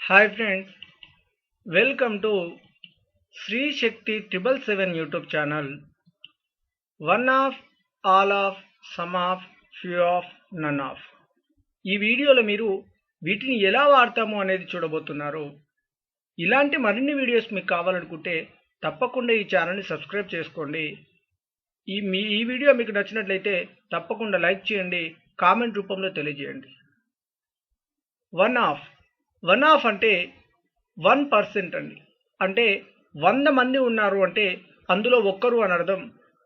Hi friends, welcome to Sri Shakti 777 YouTube channel. One of, all of, some of, few of, none of. ఈ వీడియోలో మీరు వీటిని ఎలా వాడతాము అనేది చూడబోతున్నారు. ఇలాంటి మరిన్ని వీడియోస్ మీకు కావాలనుకుంటే తప్పకుండా ఈ ఛానల్ని సబ్స్క్రైబ్ చేసుకోండి. ఈ వీడియో మీకు నచ్చినట్లయితే తప్పకుండా లైక్ చేయండి, కామెంట్ రూపంలో తెలియజేయండి. వన్ ఆఫ్ అంటే 1% అండి. అంటే 100 మంది ఉన్నారు అంటే అందులో ఒక్కరు అని అర్థం.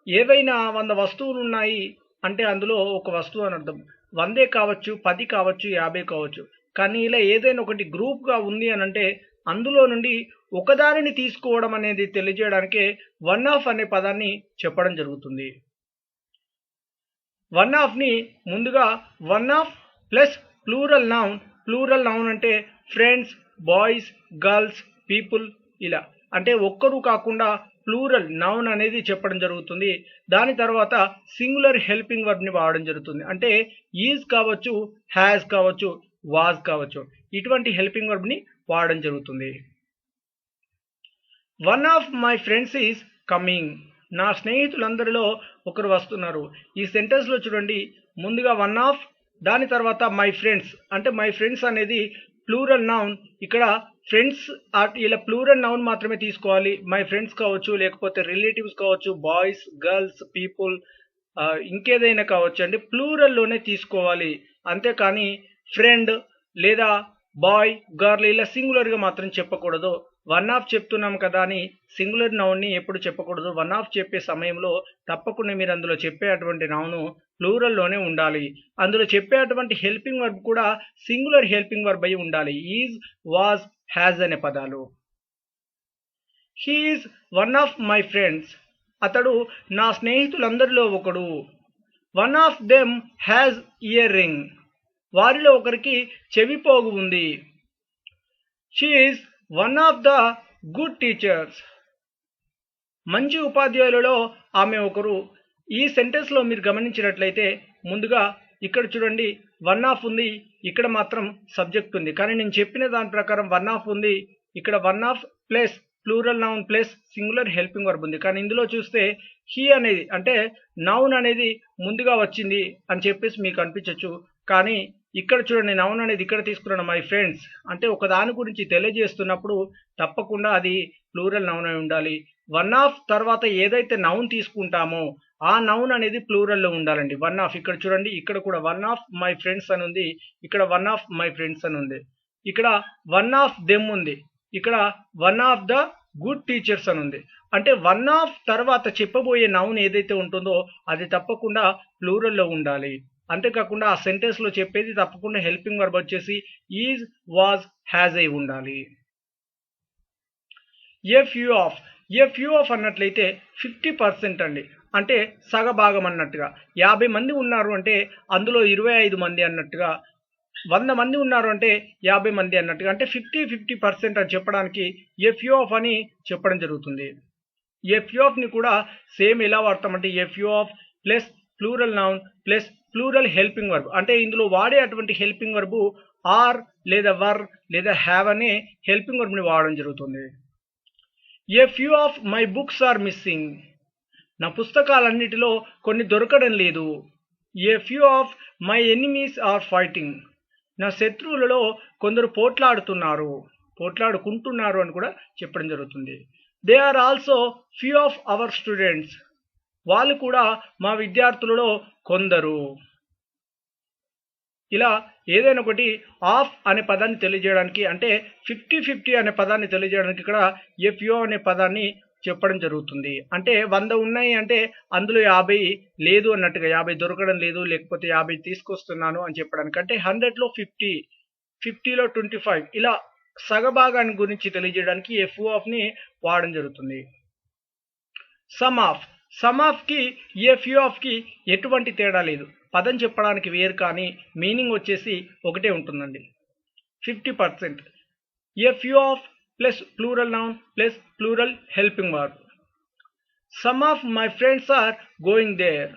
ఏవైనా 100 వస్తువులు ఉన్నాయి అంటే అందులో ఒక వస్తువు అని అర్థం. 100 కావచ్చు, 10 కావచ్చు, 50 కావచ్చు. కానీ ఇలా ఏదైనా ఒకటి గ్రూప్గా ఉంది అని అంటే అందులో నుండి ఒకదానిని తీసుకోవడం అనేది తెలియజేయడానికే వన్ ఆఫ్ అనే పదాన్ని చెప్పడం జరుగుతుంది. వన్ ఆఫ్ని ముందుగా one of plus plural noun అంటే ఫ్రెండ్స్, బాయ్స్, గర్ల్స్, పీపుల్ ఇలా అంటే ఒక్కరు కాకుండా ప్లూరల్ నౌన్ అనేది చెప్పడం జరుగుతుంది. దాని తర్వాత సింగులర్ హెల్పింగ్ వర్బ్ని వాడడం జరుగుతుంది. అంటే ఈజ్ కావచ్చు, హ్యాస్ కావచ్చు, వాజ్ కావచ్చు, ఇటువంటి హెల్పింగ్ వర్బ్ని వాడడం జరుగుతుంది. One of my friends is coming. నా స్నేహితులందరిలో ఒకరు వస్తున్నారు. ఈ సెంటెన్స్లో చూడండి, ముందుగా వన్ ఆఫ్, దాని తర్వాత మై ఫ్రెండ్స్. అంటే మై ఫ్రెండ్స్ అనేది ప్లూరల్ నౌన్. ఇక్కడ ఫ్రెండ్స్ ఇలా ప్లూరల్ నౌన్ మాత్రమే తీసుకోవాలి. మై ఫ్రెండ్స్ కావచ్చు, లేకపోతే రిలేటివ్స్ కావచ్చు, బాయ్స్, గర్ల్స్, పీపుల్, ఇంకేదైనా కావచ్చు అండి, ప్లూరల్లోనే తీసుకోవాలి. అంతేకాని ఫ్రెండ్ లేదా బాయ్, గర్ల్ ఇలా సింగులర్గా మాత్రం చెప్పకూడదు. వన్ ఆఫ్ చెప్తున్నాం కదా అని సింగులర్ నౌన్ని ఎప్పుడు చెప్పకూడదు. వన్ ఆఫ్ చెప్పే సమయంలో తప్పకుండా మీరు అందులో చెప్పేటువంటి నౌను ప్లూరల్లోనే ఉండాలి. అందులో చెప్పేటువంటి హెల్పింగ్ వర్బ్ కూడా సింగులర్ హెల్పింగ్ వర్బ్ అయి ఉండాలి. ఈజ్, వాజ్, హ్యాజ్ అనే పదాలు. He is one of my friends. అతడు నా స్నేహితులందరిలో ఒకడు. One of them has ear ring. వారిలో ఒకరికి చెవిపోగు ఉంది. She is one of the good teachers. మంచి ఉపాధ్యాయులలో ఆమె ఒకరు. ఈ సెంటెన్స్లో మీరు గమనించినట్లయితే ముందుగా ఇక్కడ చూడండి, వన్ ఆఫ్ ఉంది, ఇక్కడ మాత్రం సబ్జెక్ట్ ఉంది. కానీ నేను చెప్పిన దాని ప్రకారం వన్ ఆఫ్ ఉంది, ఇక్కడ one of plus plural noun plus singular helping verb ఉంది. కానీ ఇందులో చూస్తే హీ అనేది అంటే నౌన్ అనేది ముందుగా వచ్చింది అని చెప్పేసి మీకు అనిపించవచ్చు. కానీ ఇక్కడ చూడండి, నౌన్ అనేది ఇక్కడ తీసుకున్నాను. మై ఫ్రెండ్స్ అంటే ఒక దాని గురించి తెలియజేస్తున్నప్పుడు తప్పకుండా అది ప్లూరల్ నౌన్ అయి ఉండాలి. వన్ ఆఫ్ తర్వాత ఏదైతే నౌన్ తీసుకుంటామో ఆ నౌన్ అనేది ప్లూరల్లో ఉండాలండి. వన్ ఆఫ్ ఇక్కడ చూడండి, ఇక్కడ కూడా వన్ ఆఫ్ మై ఫ్రెండ్స్ అని ఉంది, ఇక్కడ వన్ ఆఫ్ మై ఫ్రెండ్స్ అని ఉంది, ఇక్కడ వన్ ఆఫ్ దెమ్ ఉంది, ఇక్కడ one of the good teachers అని ఉంది. అంటే వన్ ఆఫ్ తర్వాత చెప్పబోయే నౌన్ ఏదైతే ఉంటుందో అది తప్పకుండా ప్లూరల్లో ఉండాలి. అంతేకాకుండా ఆ సెంటెన్స్లో చెప్పేది తప్పకుండా హెల్పింగ్ వర్బ్ వచ్చేసి ఈజ్, వాజ్, హ్యాజ్ అయి ఉండాలి. ఏ ఫ్యూ ఆఫ్ అన్నట్లయితే 50% అండి. అంటే సగభాగం అన్నట్టుగా. 50 మంది ఉన్నారు అంటే అందులో 25 మంది అన్నట్టుగా. 100 మంది ఉన్నారు అంటే 50 మంది అన్నట్టుగా. అంటే 50% అని చెప్పడానికి ఏ ఫ్యూ ఆఫ్ అని చెప్పడం జరుగుతుంది. ఏ ఫ్యూ ఆఫ్ని కూడా సేమ్ ఎలా వాడతామంటే a few of plus plural noun plus plural helping verb. అంటే ఇందులో వాడే అటువంటి హెల్పింగ్ వర్బ్ ఆర్ లేదా వర్ లేదా హ్యావ్ అనే హెల్పింగ్ వర్బ్ని వాడడం జరుగుతుంది. A few of my books are missing. నా పుస్తకాలన్నిటిలో కొన్ని దొరకడం లేదు. A few of my enemies are fighting. నా శత్రువులలో కొందరు పోట్లాడుకుంటున్నారు అని కూడా చెప్పడం జరుగుతుంది. They are also few of our students. వాళ్ళు కూడా మా విద్యార్థులలో కొందరు. ఇలా ఏదైనా ఒకటి ఆఫ్ అనే పదాన్ని తెలియజేయడానికి అంటే 50-50 అనే పదాన్ని తెలియజేయడానికి ఇక్కడ ఏ ఫ్యూ అనే పదాన్ని చెప్పడం జరుగుతుంది. అంటే 100 ఉన్నాయి అంటే అందులో 50 లేదు అన్నట్టుగా, 50 దొరకడం లేదు, లేకపోతే 50 తీసుకొస్తున్నాను అని చెప్పడానికి. అంటే 100లో 50, 50లో 25 ఇలా సగభాగాన్ని గురించి తెలియజేయడానికి ఏ ఫ్యూ ఆఫ్ని వాడడం జరుగుతుంది. సమ్ ఆఫ్కి ఏ ఫ్యూ ఆఫ్కి ఎటువంటి తేడా లేదు. పదం చెప్పడానికి వేరు, కానీ మీనింగ్ వచ్చేసి ఒకటే ఉంటుందండి. 50%. A few of plus plural noun plus plural helping verb. Some of my friends are going there.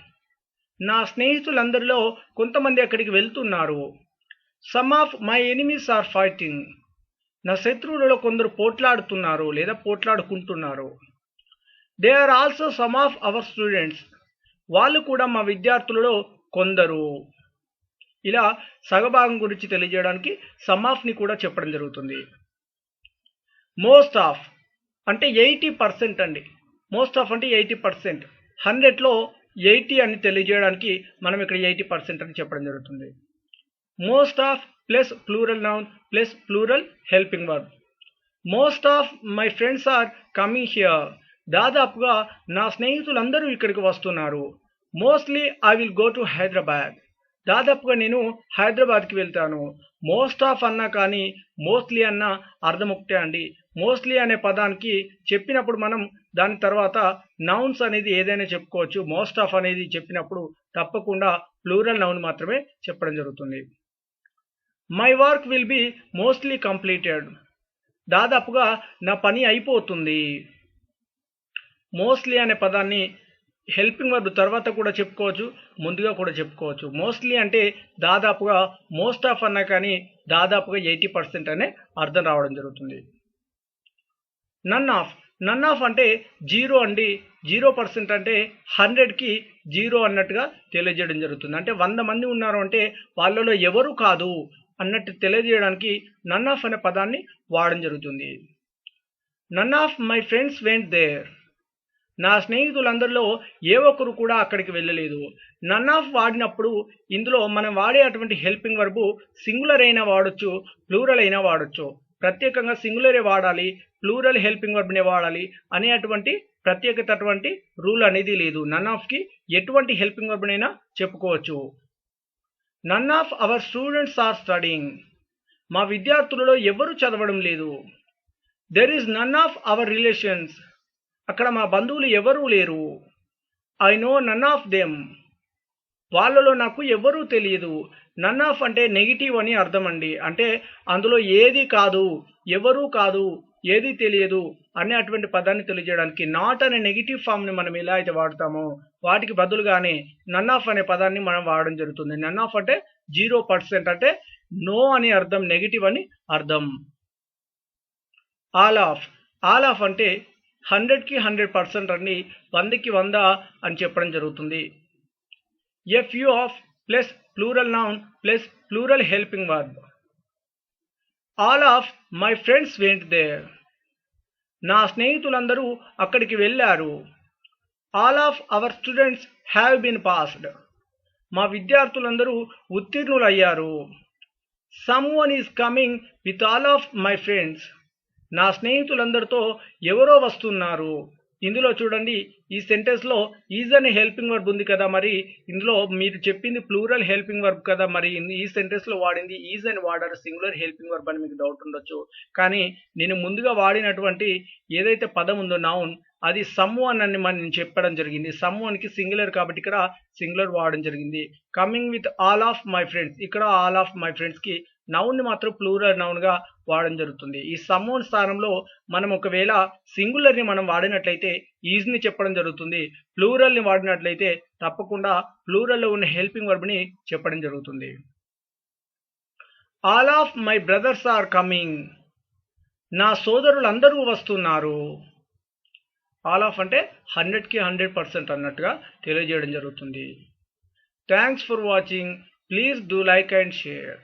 నా స్నేహితులందరిలో కొంతమంది అక్కడికి వెళ్తున్నారు. Some of my enemies are fighting. నా శత్రువులలో కొందరు పోట్లాడుతున్నారు లేదా పోట్లాడుకుంటున్నారు. They are also some of our students. వాళ్ళు కూడా మా విద్యార్థులలో కొందరు. ఇలా సగభాగం గురించి తెలియజేయడానికి సమ్ ఆఫ్ని కూడా చెప్పడం జరుగుతుంది. మోస్ట్ ఆఫ్ అంటే 80% అండి. మోస్ట్ ఆఫ్ అంటే 80%. 100లో 80 అని తెలియజేయడానికి మనం ఇక్కడ 80% అని చెప్పడం జరుగుతుంది. Most of plus plural noun plus plural helping verb. Most of my friends are coming here. దాదాపుగా నా స్నేహితులందరూ ఇక్కడికి వస్తున్నారు. Mostly I will go to Hyderabad. దాదాపుగా నేను హైదరాబాద్కి వెళ్తాను. మోస్ట్ ఆఫ్ అన్నా కానీ మోస్ట్లీ అన్న అర్థం ఒకటే అండి. మోస్ట్లీ అనే పదానికి చెప్పినప్పుడు మనం దాని తర్వాత నౌన్స్ అనేది ఏదైనా చెప్పుకోవచ్చు. మోస్ట్ ఆఫ్ అనేది చెప్పినప్పుడు తప్పకుండా ప్లూరల్ నౌన్ మాత్రమే చెప్పడం జరుగుతుంది. My work will be mostly completed. దాదాపుగా నా పని అయిపోతుంది. మోస్ట్లీ అనే పదాన్ని హెల్పింగ్ వర్బ్ తర్వాత కూడా చెప్పుకోవచ్చు, ముందుగా కూడా చెప్పుకోవచ్చు. మోస్ట్లీ అంటే దాదాపుగా, మోస్ట్ ఆఫ్ అన్నా కానీ దాదాపుగా 80% అనే అర్థం రావడం జరుగుతుంది. నన్ ఆఫ్ అంటే 0 అండి. 0% అంటే 100కి 0 అన్నట్టుగా తెలియజేయడం జరుగుతుంది. అంటే 100 మంది ఉన్నారు అంటే వాళ్ళలో ఎవరు కాదు అన్నట్టు తెలియజేయడానికి నన్ ఆఫ్ అనే పదాన్ని వాడడం జరుగుతుంది. None of my friends went there. నా స్నేహితులందరిలో ఏ ఒక్కరు కూడా అక్కడికి వెళ్ళలేదు. నన్ ఆఫ్ వాడినప్పుడు ఇందులో మనం వాడే అటువంటి హెల్పింగ్ వర్బు సింగులర్ అయినా వాడచ్చు, ప్లూరల్ అయినా వాడచ్చు. ప్రత్యేకంగా సింగులరే వాడాలి, ప్లూరల్ హెల్పింగ్ వర్బ్నే వాడాలి అనే అటువంటి ప్రత్యేకత రూల్ అనేది లేదు. నన్ ఆఫ్కి ఎటువంటి హెల్పింగ్ వర్బ్నైనా చెప్పుకోవచ్చు. None of our students are studying. మా విద్యార్థులలో ఎవరు చదవడం లేదు. There is none of our relations. అక్కడ మా బంధువులు ఎవరూ లేరు. I know none of them. వాళ్ళలో నాకు ఎవరూ తెలియదు. నన్ ఆఫ్ అంటే నెగిటివ్ అని అర్థం అండి. అంటే అందులో ఏది కాదు, ఎవరూ కాదు, ఏది తెలియదు అనే అటువంటి పదాన్ని తెలియజేయడానికి నాట్ అనే నెగిటివ్ ఫామ్ని మనం ఎలా అయితే వాడతామో వాటికి బదులుగానే నన్ ఆఫ్ అనే పదాన్ని మనం వాడడం జరుగుతుంది. నన్ ఆఫ్ అంటే 0% అంటే నో అని అర్థం, నెగిటివ్ అని అర్థం. ఆల్ ఆఫ్ అంటే 100కి 100% అండి. 100కి 100 అని చెప్పడం జరుగుతుంది. A few of plus plural noun plus plural helping verb. All of my friends went there. నా స్నేహితులందరూ అక్కడికి వెళ్ళారు. All of our students have been passed. మా విద్యార్థులందరూ ఉత్తీర్ణులయ్యారు. Someone is coming with all of my friends. నా స్నేహితులందరితో ఎవరో వస్తున్నారు. ఇందులో చూడండి, ఈ సెంటెన్స్లో ఈజ్ అనే హెల్పింగ్ వర్బ్ ఉంది కదా, మరి ఇందులో మీరు చెప్పింది ప్లూరల్ హెల్పింగ్ వర్బ్ కదా, మరి ఈ సెంటెన్స్లో వాడింది ఈజ్ అని వాడారు, సింగులర్ హెల్పింగ్ వర్బ్ అని మీకు డౌట్ ఉండొచ్చు. కానీ నేను ముందుగా వాడినటువంటి ఏదైతే పదం ఉందో నౌన్, అది సమ్ వన్ అని నేను చెప్పడం జరిగింది. సమ్ వన్కి సింగులర్ కాబట్టి ఇక్కడ సింగులర్ వాడడం జరిగింది. Coming with all of my friends, ఇక్కడ ఆల్ ఆఫ్ మై ఫ్రెండ్స్కి నౌన్ని మాత్రం ప్లూరల్ నౌన్గా వాడడం జరుగుతుంది. ఈ సమ్ వన్ స్థానంలో మనం ఒకవేళ సింగులర్ని మనం వాడినట్లయితే ఈజ్ని చెప్పడం జరుగుతుంది. ప్లూరల్ని వాడినట్లయితే తప్పకుండా ప్లూరల్లో ఉన్న హెల్పింగ్ వర్బ్ని చెప్పడం జరుగుతుంది. All of my brothers are coming. నా సోదరులందరూ వస్తున్నారు. ఆల్ ఆఫ్ అంటే 100కి 100% అన్నట్టుగా తెలియజేయడం జరుగుతుంది. Thanks for watching. Please do like and share.